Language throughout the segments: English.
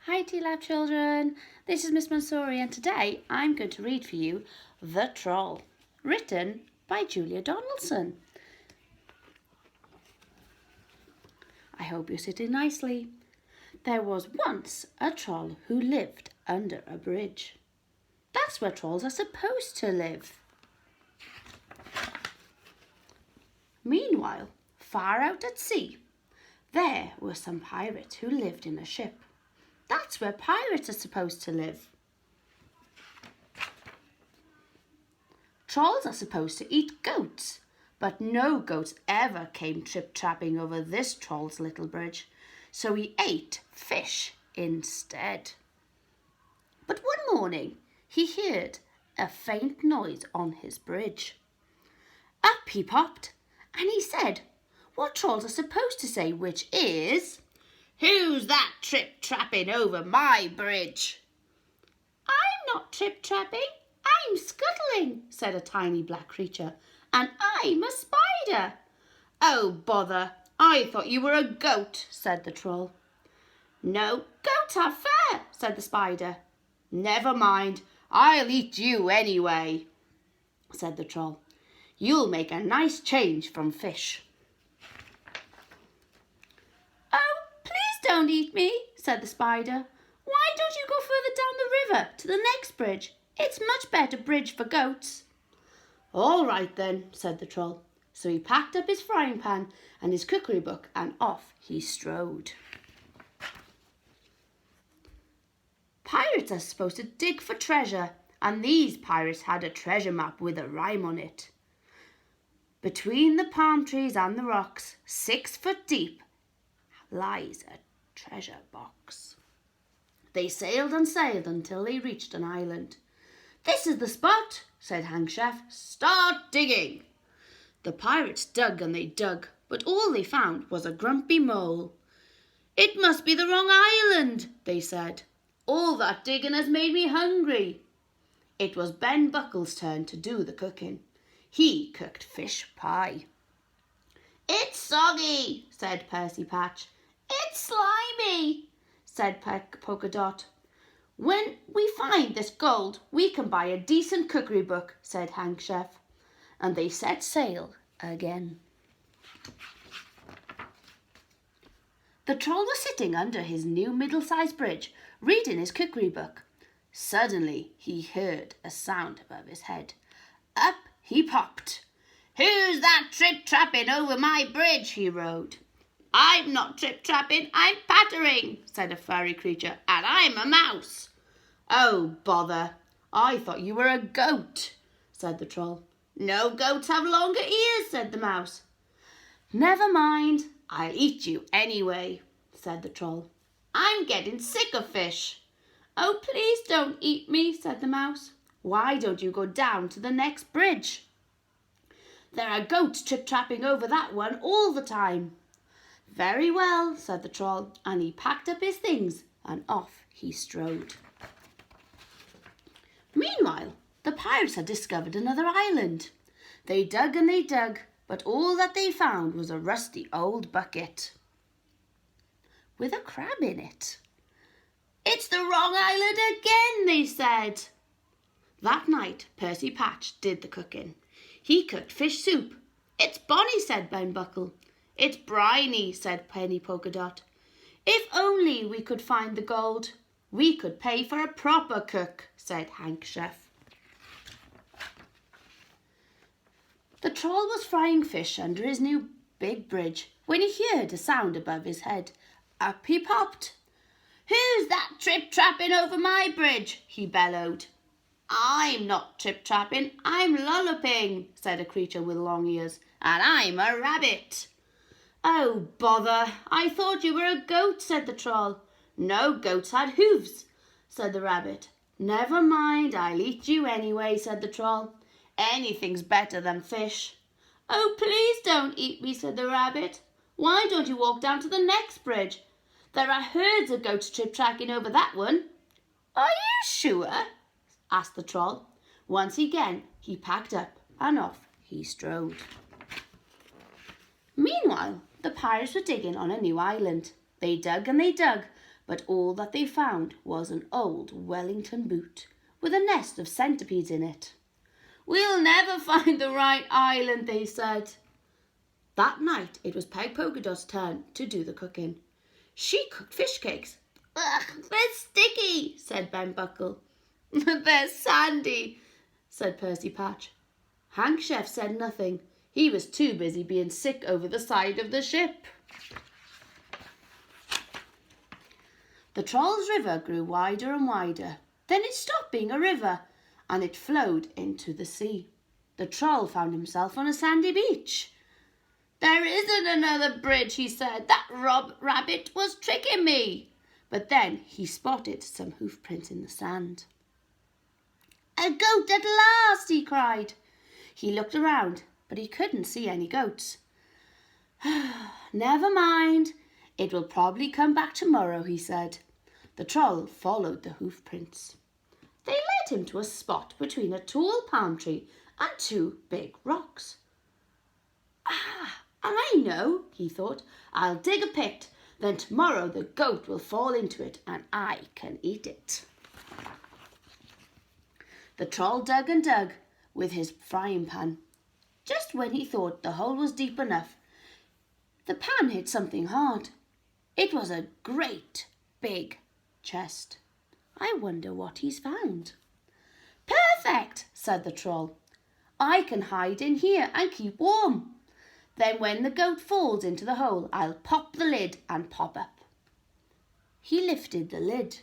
Hi T-Lab children, this is Miss Mansouri and today I'm going to read for you The Troll, written by Julia Donaldson. I hope you're sitting nicely. There was once a troll who lived under a bridge. That's where trolls are supposed to live. Meanwhile, far out at sea, there were some pirates who lived in a ship. That's where pirates are supposed to live. Trolls are supposed to eat goats, but no goats ever came trip-trapping over this troll's little bridge, so he ate fish instead. But one morning he heard a faint noise on his bridge. Up he popped, and he said what trolls are supposed to say, which is, "Who's that trip-trapping over my bridge?" "I'm not trip-trapping, I'm scuttling," said a tiny black creature, "and I'm a spider." "Oh, bother, I thought you were a goat," said the troll. "No, goats are fur," said the spider. "Never mind, I'll eat you anyway," said the troll. "You'll make a nice change from fish." "Oh, please don't eat me," said the spider. "Why don't you go further down the river to the next bridge? It's much better bridge for goats." "All right then," said the troll. So he packed up his frying pan and his cookery book and off he strode. Pirates are supposed to dig for treasure, and these pirates had a treasure map with a rhyme on it. Between the palm trees and the rocks, 6 foot deep, lies a treasure box. They sailed and sailed until they reached an island. "This is the spot," said Hank Chef. "Start digging." The pirates dug and they dug, but all they found was a grumpy mole. "It must be the wrong island," they said. "All that digging has made me hungry." It was Ben Buckle's turn to do the cooking. He cooked fish pie. "It's soggy," said Percy Patch. "It's slimy," said Polka Dot. "When we find this gold, we can buy a decent cookery book," said Hank Chef. And they set sail again. The troll was sitting under his new middle-sized bridge, reading his cookery book. Suddenly he heard a sound above his head. Up he popped. "Who's that trip-trapping over my bridge?" he roared. "I'm not trip-trapping, I'm pattering," said a furry creature, "and I'm a mouse." "Oh, bother, I thought you were a goat," said the troll. "No goats have longer ears," said the mouse. "Never mind, I'll eat you anyway," said the troll. "I'm getting sick of fish." "Oh, please don't eat me," said the mouse. "Why don't you go down to the next bridge? There are goats trip-trapping over that one all the time." "Very well," said the troll, and he packed up his things and off he strode. Meanwhile, the pirates had discovered another island. They dug and they dug, but all that they found was a rusty old bucket with a crab in it. "It's the wrong island again," they said. That night, Percy Patch did the cooking. He cooked fish soup. "It's bonny," said Ben Buckle. "It's briny," said Penny Polka Dot. "If only we could find the gold, we could pay for a proper cook," said Hank Chef. The troll was frying fish under his new big bridge when he heard a sound above his head. Up he popped. "Who's that trip-trapping over my bridge?" he bellowed. "I'm not trip-trapping, I'm lolloping," said a creature with long ears, "and I'm a rabbit." "Oh, bother, I thought you were a goat," said the troll. "No goats had hooves," said the rabbit. "Never mind, I'll eat you anyway," said the troll. "Anything's better than fish." "Oh, please don't eat me," said the rabbit. "Why don't you walk down to the next bridge? There are herds of goats trip-tracking over that one." "Are you sure?" asked the troll. Once again he packed up and off he strode. Meanwhile, the pirates were digging on a new island. They dug and they dug, but all that they found was an old Wellington boot with a nest of centipedes in it. "We'll never find the right island," they said. That night it was Peg Polkadot's turn to do the cooking. She cooked fish cakes. "Ugh, they're sticky," said Ben Buckle. "They're sandy," said Percy Patch. Hank Chef said nothing. He was too busy being sick over the side of the ship. The Troll's River grew wider and wider. Then it stopped being a river, and it flowed into the sea. The Troll found himself on a sandy beach. "There isn't another bridge," he said. "That rabbit was tricking me." But then he spotted some hoof prints in the sand. "A goat at last!" he cried. He looked around, but he couldn't see any goats. "Never mind. It will probably come back tomorrow," he said. The Troll followed the hoof prints. They led him to a spot between a tall palm tree and two big rocks. "I know," he thought. "I'll dig a pit. Then tomorrow the goat will fall into it and I can eat it." The Troll dug and dug with his frying pan. Just when he thought the hole was deep enough, the pan hit something hard. It was a great big chest. "I wonder what he's found." "Perfect," said the Troll. "I can hide in here and keep warm. Then when the goat falls into the hole, I'll pop the lid and pop up." He lifted the lid.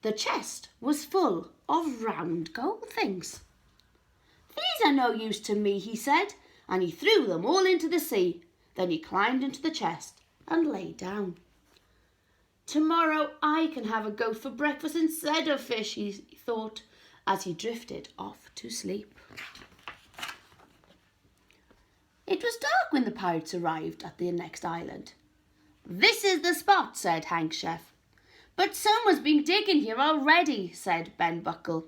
The chest was full of round gold things. "These are no use to me," he said, and he threw them all into the sea. Then he climbed into the chest and lay down. "Tomorrow I can have a goat for breakfast instead of fish," he thought, as he drifted off to sleep. It was dark when the pirates arrived at the next island. "This is the spot," said Hank Chef. "But someone's been digging here already," said Ben Buckle.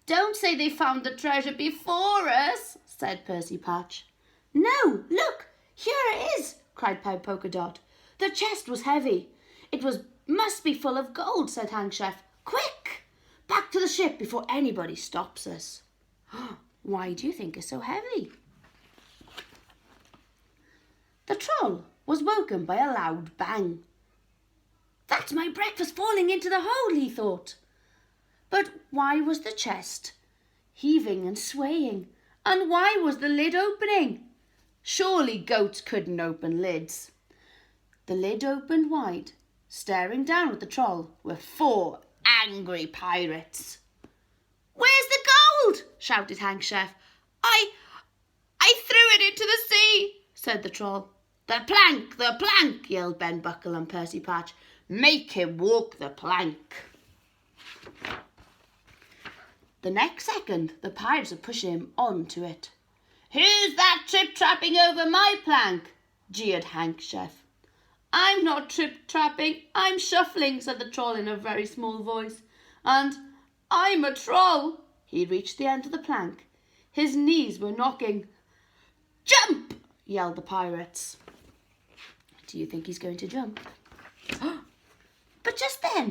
"Don't say they found the treasure before us," said Percy Patch. "No, look, here it is," cried Peg Polkadot. "The chest was heavy. Must be full of gold," said Hank Chef. "Quick, back to the ship before anybody stops us." "Why do you think it's so heavy?" The Troll was woken by a loud bang. "That's my breakfast falling into the hole," he thought. But why was the chest heaving and swaying? And why was the lid opening? Surely goats couldn't open lids. The lid opened wide. Staring down at the Troll were 4 angry pirates. "Where's the gold?" shouted Hank Chef. I threw it into the sea," said the Troll. The plank, yelled Ben Buckle and Percy Patch. "Make him walk the plank." The next second, the pirates were pushing him onto it. "Who's that trip-trapping over my plank?" jeered Hank Chef. "I'm not trip-trapping, I'm shuffling," said the Troll in a very small voice. "And I'm a troll." He reached the end of the plank. His knees were knocking. "Jump!" yelled the pirates. Do you think he's going to jump? But just then,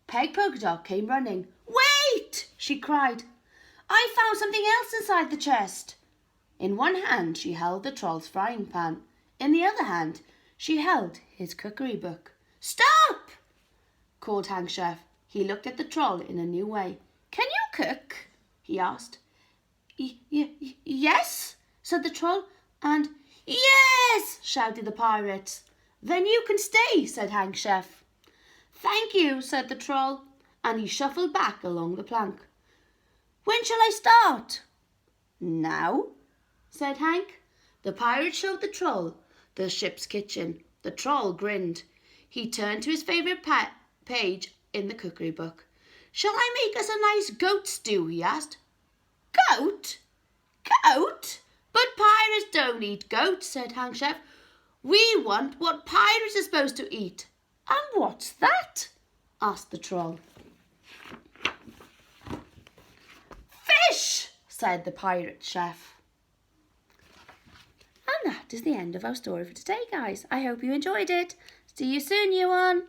Peg Polkadot came running. "Wait!" she cried. "I found something else inside the chest." In one hand she held the Troll's frying pan. In the other hand she held his cookery book. "Stop!" called Hank Chef. He looked at the Troll in a new way. "Can you cook?" he asked. Yes," said the Troll. And "Yes!" shouted the pirates. "Then you can stay," said Hank Chef. "Thank you," said the Troll, and he shuffled back along the plank. "When shall I start?" "Now," said Hank. The pirate showed the Troll the ship's kitchen. The Troll grinned. He turned to his favourite page in the cookery book. "Shall I make us a nice goat stew?" he asked. "Goat? Goat? But pirates don't eat goats," said Hank Chef. "We want what pirates are supposed to eat." "And what's that?" asked the Troll. "Fish," said the pirate chef. And that is the end of our story for today, guys. I hope you enjoyed it. See you soon, you one.